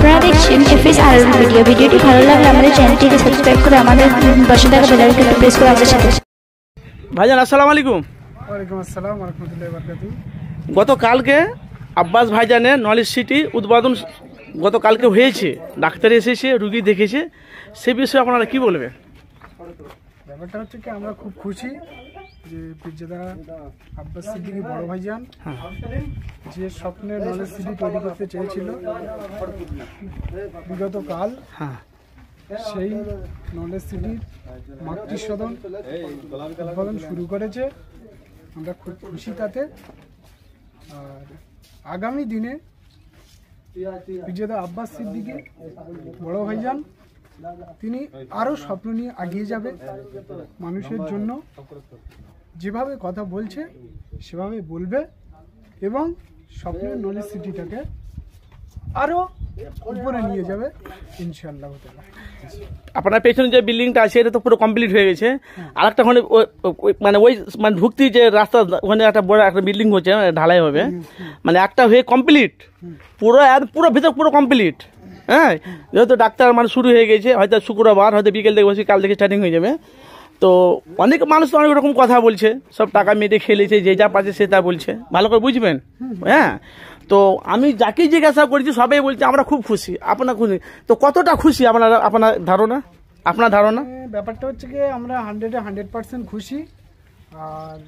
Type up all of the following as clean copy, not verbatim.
আপনারা দেখছেন FS RL video. ভিডিওটি ভালো লাগলে আমাদের চ্যানেলটিকে সাবস্ক্রাইব করে আমাদের পাশে থাকা বেল আইকনটি প্রেস করে আমাদের সাথে। ভাইজান আসসালামু আলাইকুম। ওয়ালাইকুম আসসালাম ওয়া রাহমাতুল্লাহি ওয়া বারাকাতুহু। গতকালকে আব্বাস ভাইজানের নলেজ সিটি উদ্বোধন গতকালকে হয়েছে, ডাক্তার এসেছে, রুগী দেখেছে, সে বিষয়ে আপনারা কি বলবেন? ব্যাপারটা হচ্ছে কি, আমরা খুব খুশি যে পিরজাদা আব্বাস সিদ্দিকী বড় ভাইজান যে স্বপ্নের নলেজ সিটি তৈরি করতে চেয়েছিল বিগত কাল, সেই নলেজ সিটির মাতৃসদন উদ্বোধন শুরু করেছে। আমরা খুব খুশি তাতে। আর আগামী দিনে পিরজাদা আব্বাস সিদ্দিকী বড় ভাইজান তিনি আরও স্বপ্ন নিয়ে এগিয়ে যাবে, মানুষের জন্য যেভাবে কথা বলছে সেভাবে বলবে এবং স্বপ্নের নলেজ সিটিটাকে আরও উপরে নিয়ে যাবে ইনশাআল্লাহ। আপনার পেছনে যে বিল্ডিংটা আছে এটা তো পুরো কমপ্লিট হয়ে গেছে। আর একটা ওখানে মানে ওই মানে ঢুকতি যে রাস্তা, ওখানে একটা বড় একটা বিল্ডিং হচ্ছে, ঢালাই হবে, মানে একটা হয়ে কমপ্লিট পুরো পুরো ভিতর পুরো কমপ্লিট। হ্যাঁ, যেহেতু ডাক্তার মানে শুরু হয়ে গেছে, হয়তো শুক্রবার হয়তো বিকেল থেকে বসে কাল থেকে স্টার্টিং হয়ে যাবে। তো অনেক মানুষ তো অনেক রকম কথা বলছে, সব টাকা মেটে খেলেছে, যে যা পাচ্ছে সে তা বলছে, ভালো করে বুঝবেন। হ্যাঁ, তো আমি যাকেই জিজ্ঞাসা করেছি সবাই বলছে আমরা খুব খুশি। আপনার খুশি তো কতটা খুশি আপনার ধারণা? ব্যাপারটা হচ্ছে কি, আমরা 100% খুশি। আর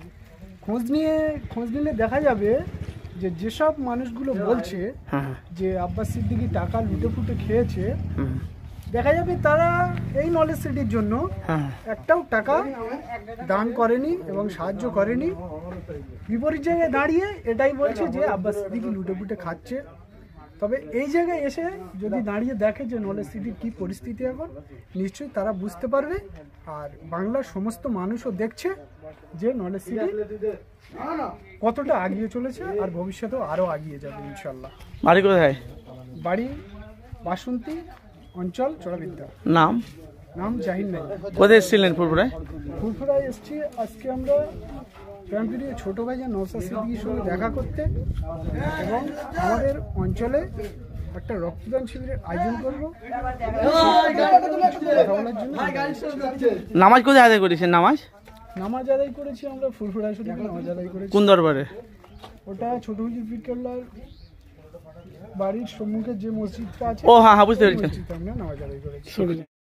খোঁজ নিলে দেখা যাবে যে যেসব মানুষগুলো বলছে যে আব্বাস সিদ্দিকী টাকা লুটে ফুটে খেয়েছে, দেখা যাবে তারা এই নলেজ সিটির জন্য একটাও টাকা দান করেনি এবং সাহায্য করেনি। বিপরীত জায়গায় দাঁড়িয়ে এটাই বলছে যে আব্বাস সিদ্দিকী লুটে ফুটে খাচ্ছে। তবে এই জায়গায় এসে যদি দাঁড়িয়ে দেখে যে নলেজ সিটির কী পরিস্থিতি এখন, নিশ্চয়ই তারা বুঝতে পারবে। আর বাংলার সমস্ত মানুষও দেখছে যে নলেজ সিটি কতটা এগিয়ে চলেছে আর ভবিষ্যতেও আরও এগিয়ে যাবে ইনশাল্লাহ। বাড়ি কোথায়? বাড়ি বাসন্তী অঞ্চল, চড়াবিদ্যা। নাম জাহির নাই। কোথায় এসেছিলেন? ফুরফুরায় এসছি আজকে আমরা প্রাণপ্রিয় ছোট ভাইজান নওশাদ সিদ্দিকীর সঙ্গে দেখা করতে এবং আমাদের অঞ্চলে একটা রক্তদান শিবিরের আয়োজন করবো, কথা বলার জন্য। নামাজ কোথায় আদায় করেছেন? নামাজ আদায় করেছি আমরা ফুরফুরায় শরীফে নামাজ আদায় করেছি। কোন দরবারে? ওটা ছোট হুজুর পীর কেবলার বাড়ির সম্মুখে যে মসজিদটা আছে, ও হ্যাঁ, বুঝতে পেরেছি। আমরা নামাজ আদায় করেছি।